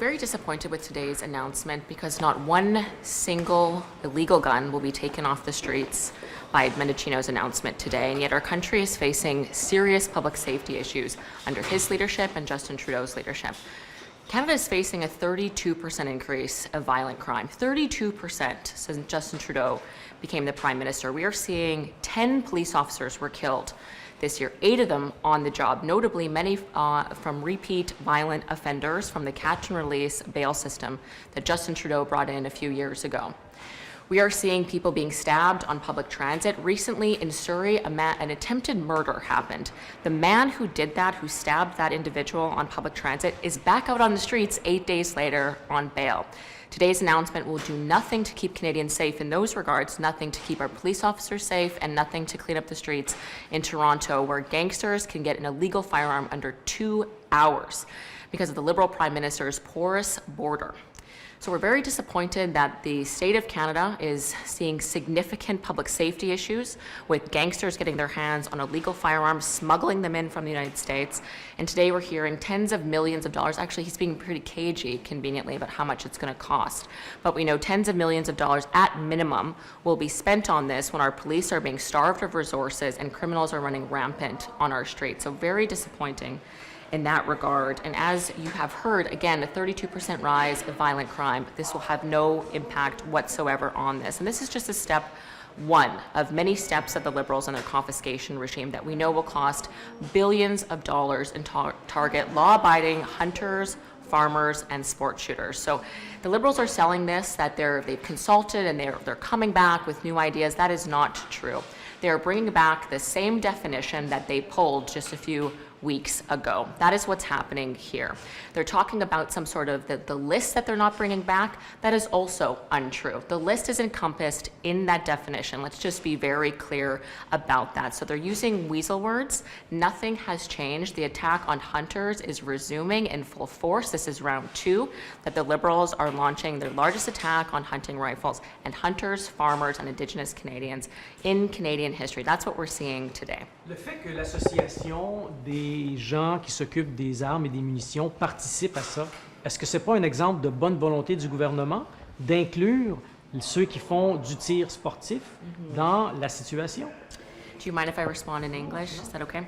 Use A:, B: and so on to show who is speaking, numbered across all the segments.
A: very disappointed with today's announcement because not one single illegal gun will be taken off the streets by Mendicino's announcement today, and yet our country is facing serious public safety issues under his leadership and Justin Trudeau's leadership. Canada is facing a 32% increase of violent crime, 32% since Justin Trudeau became the Prime Minister. We are seeing 10 police officers were killed this year, 8 of them on the job, notably many from repeat violent offenders from the catch and release bail system that Justin Trudeau brought in a few years ago. We are seeing people being stabbed on public transit. Recently in Surrey, an attempted murder happened. The man who did that, who stabbed that individual on public transit, is back out on the streets 8 days later on bail. Today's announcement will do nothing to keep Canadians safe in those regards, nothing to keep our police officers safe, and nothing to clean up the streets in Toronto, where gangsters can get an illegal firearm under 2 hours because of the Liberal Prime Minister's porous border. So we're very disappointed that the state of Canada is seeing significant public safety issues with gangsters getting their hands on illegal firearms, smuggling them in from the United States. And today we're hearing tens of millions of dollars. Actually, he's being pretty cagey, conveniently, about how much it's going to cost. But we know tens of millions of dollars at minimum will be spent on this when our police are being starved of resources and criminals are running rampant on our streets. So very disappointing in that regard. And as you have heard, again, a 32% rise of violent crime. This will have no impact whatsoever on this. And this is just a step one of many steps of the Liberals and their confiscation regime that we know will cost billions of dollars and target law-abiding hunters, farmers, and sport shooters. So the Liberals are selling this, that they've consulted and they're coming back with new ideas. That is not true. They're bringing back the same definition that they pulled just a few weeks ago. That is what's happening here. They're talking about some sort of the list that they're not bringing back. That is also untrue. The list is encompassed in that definition. Let's just be very clear about that. So they're using weasel words. Nothing has changed. The attack on hunters is resuming in full force. This is round 2 that the Liberals are launching their largest attack on hunting rifles and hunters, farmers, and Indigenous Canadians in Canadian history. That's what we're seeing today.
B: Le fait que l'association des gens qui s'occupent des armes et des munitions participe à ça, est-ce que c'est pas un exemple de bonne volonté du gouvernement d'inclure ceux qui font du tir sportif dans la situation?
A: Do you mind if I respond in English? Is that okay?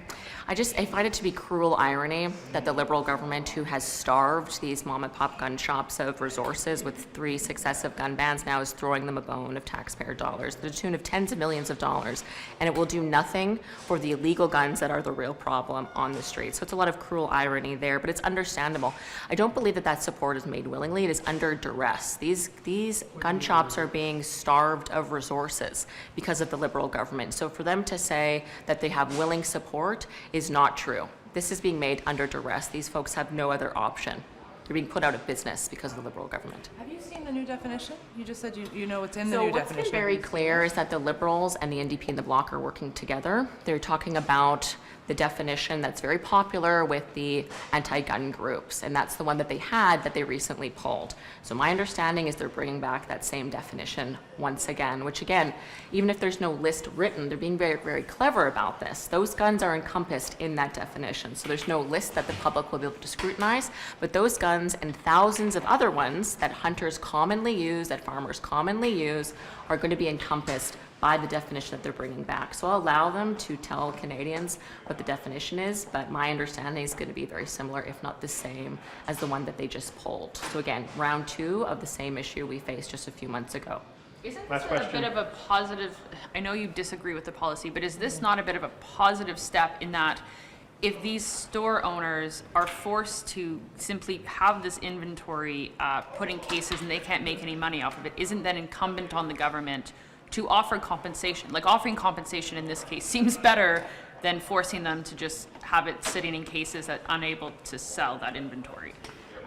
A: I find it to be cruel irony that the Liberal government, who has starved these mom and pop gun shops of resources with 3 successive gun bans, now is throwing them a bone of taxpayer dollars to the tune of tens of millions of dollars, and it will do nothing for the illegal guns that are the real problem on the street. So it's a lot of cruel irony there, but it's understandable. I don't believe that support is made willingly. It is under duress. These gun shops are being starved of resources because of the Liberal government. So for them to say that they have willing support is not true. This is being made under duress. These folks have no other option. They're being put out of business because of the Liberal government.
C: Have you seen the new definition? You just said you know what's in the new
A: definition. So what's been very clear is that the Liberals and the NDP and the Bloc are working together. They're talking about the definition that's very popular with the anti-gun groups, and that's the one that they had that they recently pulled. So my understanding is they're bringing back that same definition once again, which again, even if there's no list written, they're being very, very clever about this. Those guns are encompassed in that definition, so there's no list that the public will be able to scrutinize, but those guns and thousands of other ones that hunters commonly use, that farmers commonly use, are going to be encompassed by the definition that they're bringing back. So I'll allow them to tell Canadians what the definition is, but my understanding is going to be very similar, if not the same, as the one that they just pulled. So again, round 2 of the same issue we faced just a few months ago.
D: Isn't this a bit of a positive, I know you disagree with the policy, but is this not a bit of a positive step in that if these store owners are forced to simply have this inventory put in cases and they can't make any money off of it, isn't then incumbent on the government to offer compensation? Like, offering compensation in this case seems better than forcing them to just have it sitting in cases that unable to sell that inventory.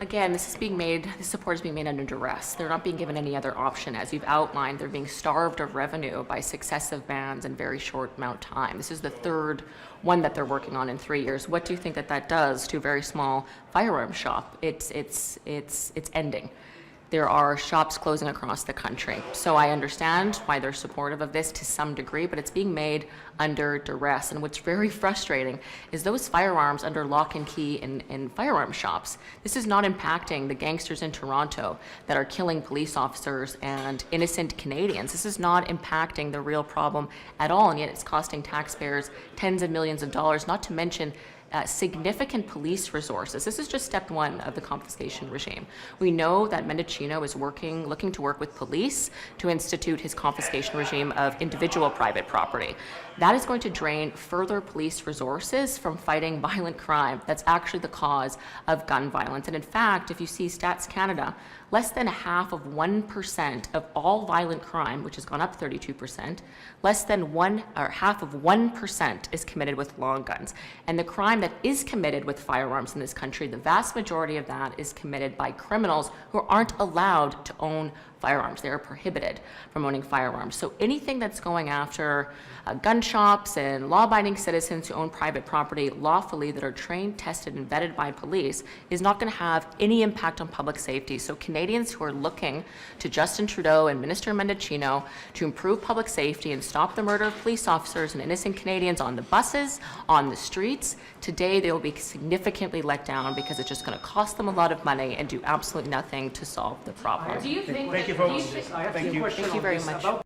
A: Again, this support is being made under duress. They're not being given any other option. As you've outlined, they're being starved of revenue by successive bans in very short amount of time. This is the 3rd one that they're working on in 3 years. What do you think that does to a very small firearm shop? It's ending. there are shops closing across the country. So I understand why they're supportive of this to some degree, but it's being made under duress. And what's very frustrating is those firearms under lock and key in firearm shops. This is not impacting the gangsters in Toronto that are killing police officers and innocent Canadians. This is not impacting the real problem at all, and yet it's costing taxpayers tens of millions of dollars, not to mention significant police resources. This is just step one of the confiscation regime. We know that Mendicino is looking to work with police to institute his confiscation regime of individual private property. That is going to drain further police resources from fighting violent crime. That's actually the cause of gun violence. And in fact, if you see Stats Canada, less than half of 1% of all violent crime, which has gone up 32%, less than half of 1% is committed with long guns. And the crime that is committed with firearms in this country, the vast majority of that is committed by criminals who aren't allowed to own firearms. They are prohibited from owning firearms. So anything that's going after gun shops and law-abiding citizens who own private property lawfully that are trained, tested, and vetted by police is not going to have any impact on public safety. So Canadians who are looking to Justin Trudeau and Minister Mendicino to improve public safety and stop the murder of police officers and innocent Canadians on the buses, on the streets, today they will be significantly let down because it's just going to cost them a lot of money and do absolutely nothing to solve the problem.
D: Do you think
E: Thank you,
D: that- do
E: folks.
D: think-
B: I have
E: Thank
B: a
E: you.
B: question
A: Thank you
B: on
A: very
B: this
A: much.
B: about